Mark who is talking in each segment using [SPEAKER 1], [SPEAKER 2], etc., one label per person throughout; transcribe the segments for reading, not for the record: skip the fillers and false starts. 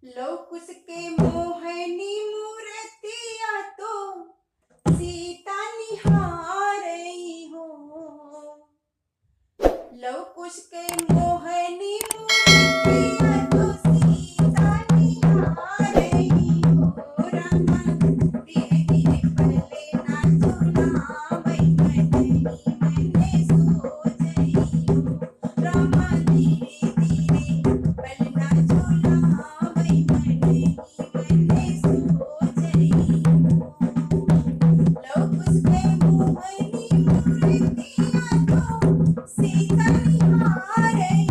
[SPEAKER 1] लोग उसके मोहनी मूर्तिया तो सीता निहारई हो। लोग उसके मोहनी मूर्तिया तो सीता निहारई हो। रामा धीरे धीरे पले ना झुलावई मनई मने सो जई हो। रामा धीरे धीरे पले ना झुलावई मनई मने सो जई हो। लोग उसके मोहनी मूर्तिया तो सीता निहारई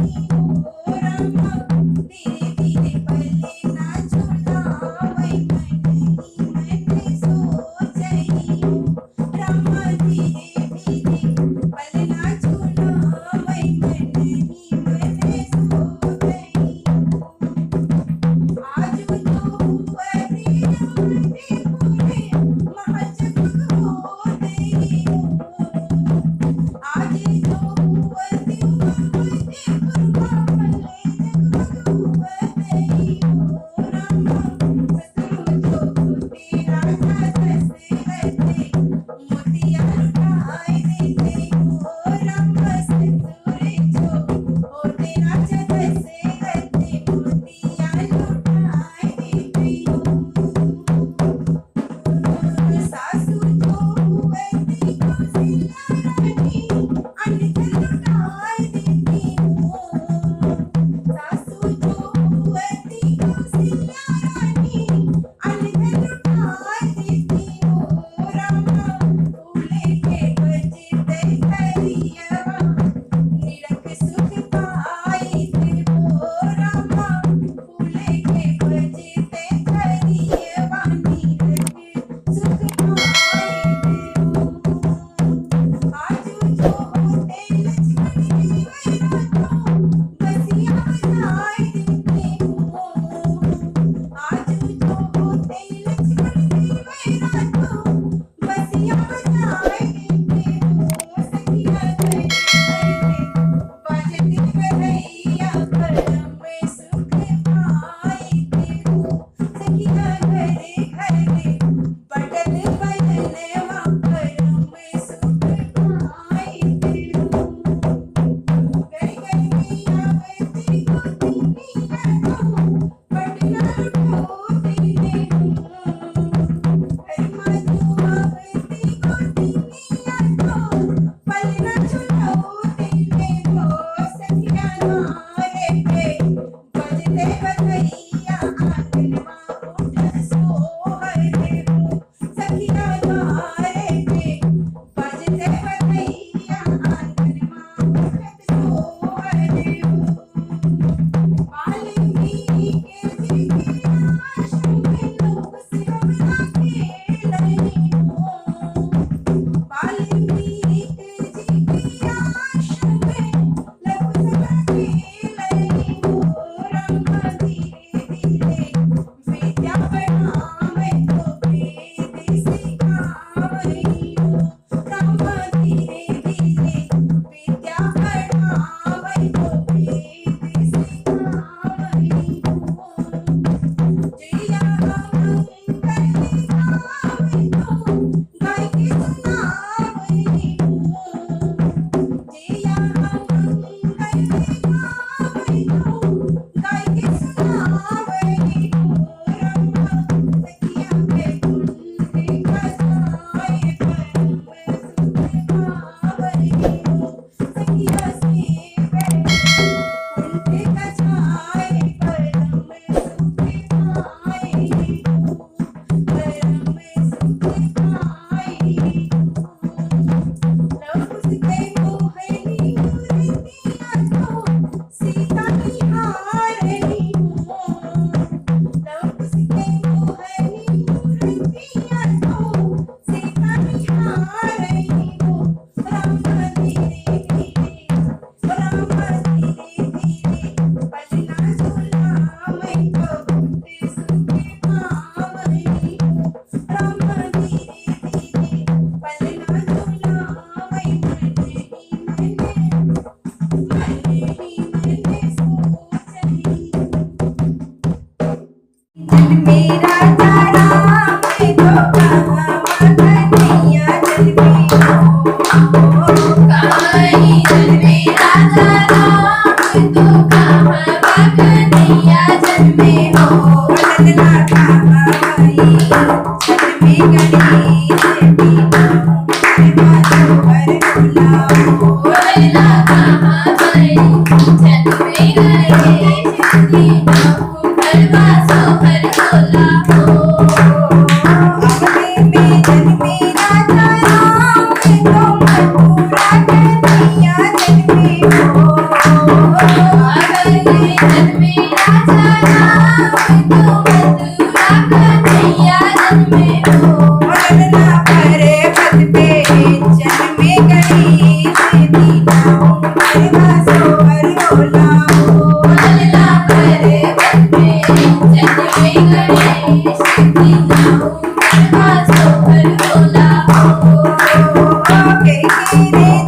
[SPEAKER 1] जन्मे राजा राम तो कहाँ कन्हैया जन्मे हो।
[SPEAKER 2] कहीं जन्मे राजा राम तो कहाँ कन्हैया जन्मे हो।
[SPEAKER 1] ललना कहाँ भाई जन्मे गणेश दीना हर बुलाओ।
[SPEAKER 2] बोलना कहाँ भाई जन्मे गणेश दीना गरबा सोहर बोला हो।
[SPEAKER 1] अवधि में जन्मे राजा राम तो मथुरा कन्हैया जन्मे हो।
[SPEAKER 2] अवधि में जन्मे राजा राम तो मथुरा कन्हैया जन्मे हो।
[SPEAKER 1] ललना पर्वत पे जन्मे गणेश दीना गरबा सोहर बोलाओ।
[SPEAKER 2] बोलना पर्वत पे जन्मे गणेश दीना गरबा सोहर बोला हो।
[SPEAKER 1] रे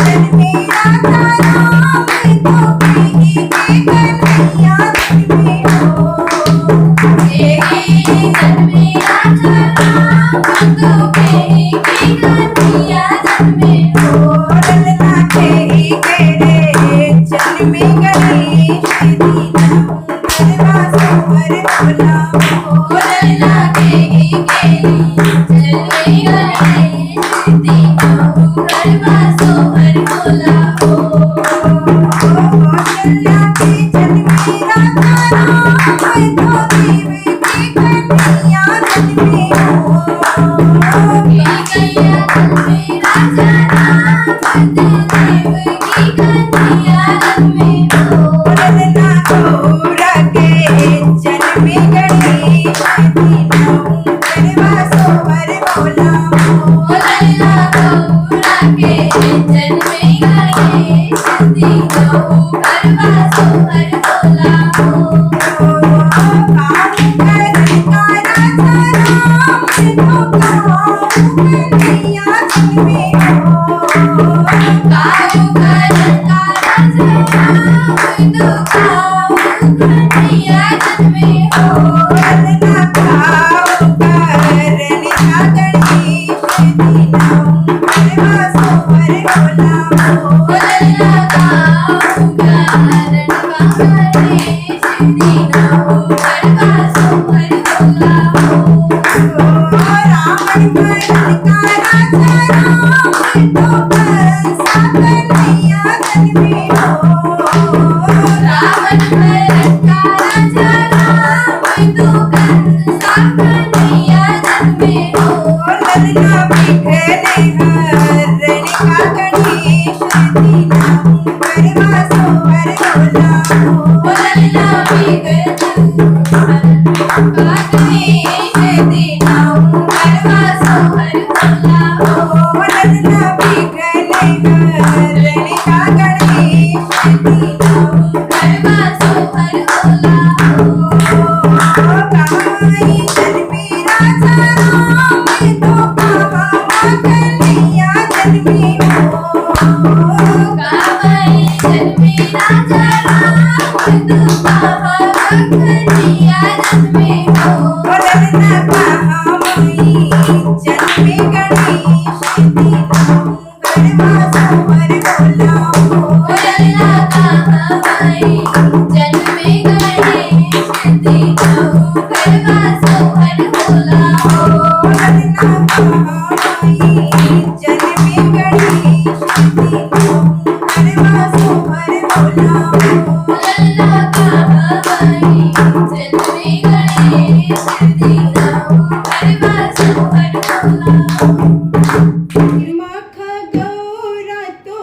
[SPEAKER 1] जन्मे राजा राम तो कहीं के कन्हैया जन्मे हो।
[SPEAKER 2] जन्मे राजा राम तो कहीं के कन्हैया जन्मे हो।
[SPEAKER 1] ललना के रे जन्मे गणेश दीना गरबा सोहर बोलाओ।
[SPEAKER 2] बोलना के जन्मे गणेश दीना गरबा सोहर बोला हो।
[SPEAKER 1] कौशल्या के जन्मे राजा राम तो देवकी कन्हैया जन्मे हो।
[SPEAKER 2] कन्हैया जन्मे राजा राम तो देवकी कन्हैया जन्मे हो।
[SPEAKER 1] ललना गौरा के जन्मे गणेश दीना गरबा सोहर बोलाओ।
[SPEAKER 2] बोलना गौरा के जन्मे गणेश दीना गरबा सोहर बोला हो।
[SPEAKER 1] काम करन का राजा राम तो कहाँ कन्हैया जन्मे हो।
[SPEAKER 2] काऊ करन का राजा राम तो काऊ कन्हैया जन्मे हो।
[SPEAKER 1] ललना खाओ करन का गणेश दीना गरबा सोहर बोलाओ।
[SPEAKER 2] बोलना काऊ करन का गणेश दीना गरबा सोहर बोला हो।
[SPEAKER 1] रावण मरन का राजा राम तो कंसा कन्हैया जन्मे हो।
[SPEAKER 2] रावण मरन का राजा राम तो कंसा कन्हैया जन्मे हो।
[SPEAKER 1] ललना विघ्न हरण का गणेश दीना गरबा सोहर बोलाओ।
[SPEAKER 2] बोलना विघ्न हरण का गणेश दीना गरबा सोहर बोला हो।
[SPEAKER 1] ललना विघ्न हरण का गणेश दीना
[SPEAKER 2] गरबा सोहर बोला हो।
[SPEAKER 1] कहीं जन्मे राजा राम तो कहाँ कन्हैया जन्मे हो।
[SPEAKER 2] कावई जन्मे राजा राम तो कहाँ कन्हैया जन्मे हो।
[SPEAKER 1] ललना कहाँ मई जन्मे गणेश दीना गरबा सोहर बोलाओ।
[SPEAKER 2] बोलना कहाँ भाई जन्मे गणेश दीना गरबा सोहर बोला हो।
[SPEAKER 1] ललना कहाँ मई जन्मे गणेश दीना गरबा सोहर बोलाओ।
[SPEAKER 2] बोलना कहाँ भाई जन्मे गणेश दीना गरबा सोहर बोला हो।
[SPEAKER 1] मख गौरा तो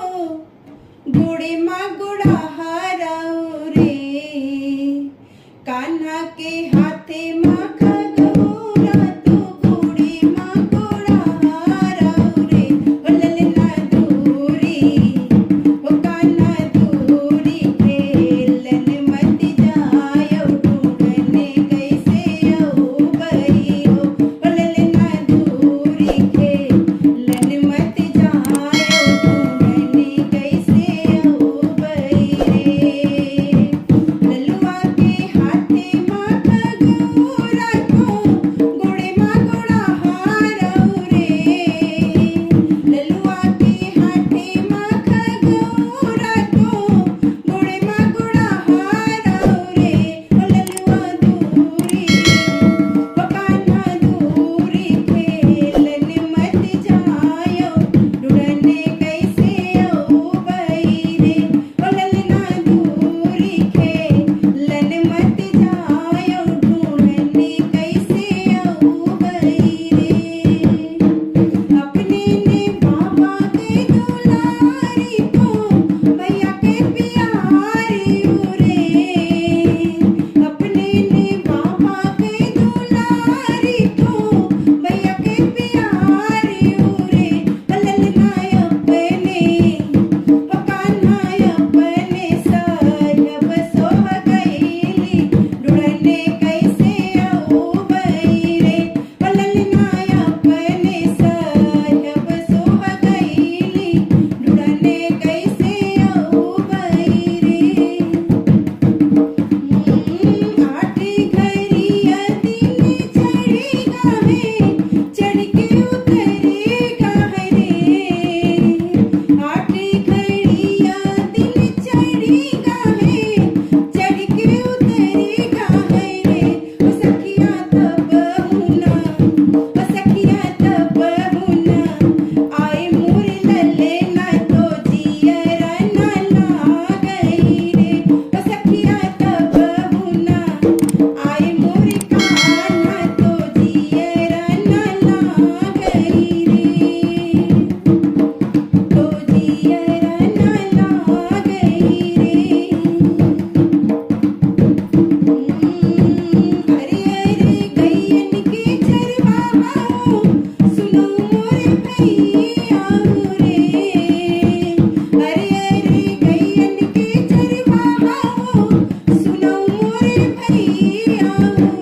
[SPEAKER 1] गुड़े माँ गुड़ा हराऊ रे। कान्हा के हाथे मख गौरा तो गुड़े माँ गुड़ा हराऊ रे। ओ ललना दूरी ओ कान्हा दूरी खेलन मत जायो ढूंढने कैसे आओ बई हो। ओ ललना दूरी खेलन मत जायो ढूंढने कैसे आओ बई रे। ललुआ के हाथे माख गौरा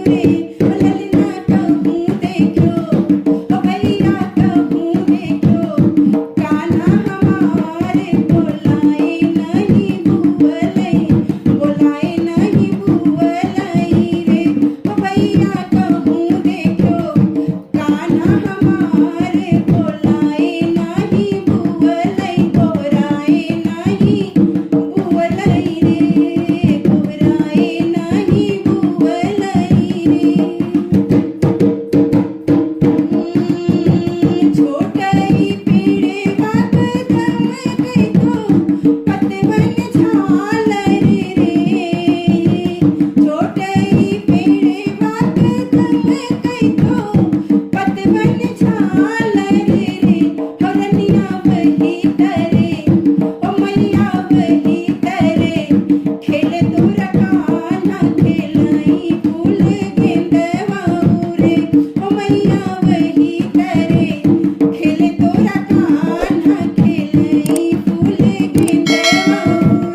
[SPEAKER 1] रे ओ ललना कहूँ देखो ओ भैया कहूँ देखो कान्हा हमारे बोलाए नहीं भूवलई रे ओ भैया कहूँ देखो कान्हा हमारे बोलाए नहीं भूवलई गोराए नहीं भूवलई रे गोराए नहीं भूवलई रे छोटई पीड़े वाकदम कई तो पतवन झालर रे छोटई पीड़े वाकदम कई तो पतवन झालर रे हरनिया वही तरे ओ मैया वही तरे खेल तोरा कान्हा खेलई फूल गेंदवा रे ओ मैया वही तरे खेल तोरा कान्हा खेलई फूल गेंदवा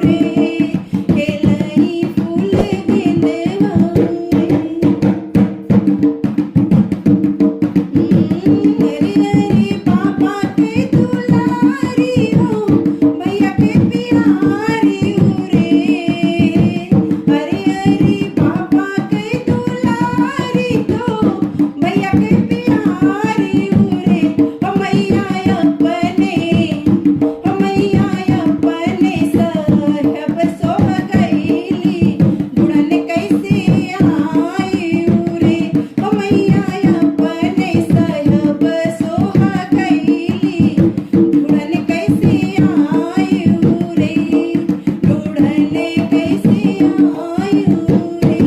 [SPEAKER 1] रे खेलई फूल गेंदवा रे अरे पापा के दुलारी हो भैया के प्यारी हो रे अरे पापा के दुलारी तो भैया के प्यारी हो रे ओ मैया अपने सहब सोह गईली गुड़न कैसे आई रे ओ मैया अपने सहब सोह गईली गुड़न कैसे आई रे गुड़न कैसे आई रे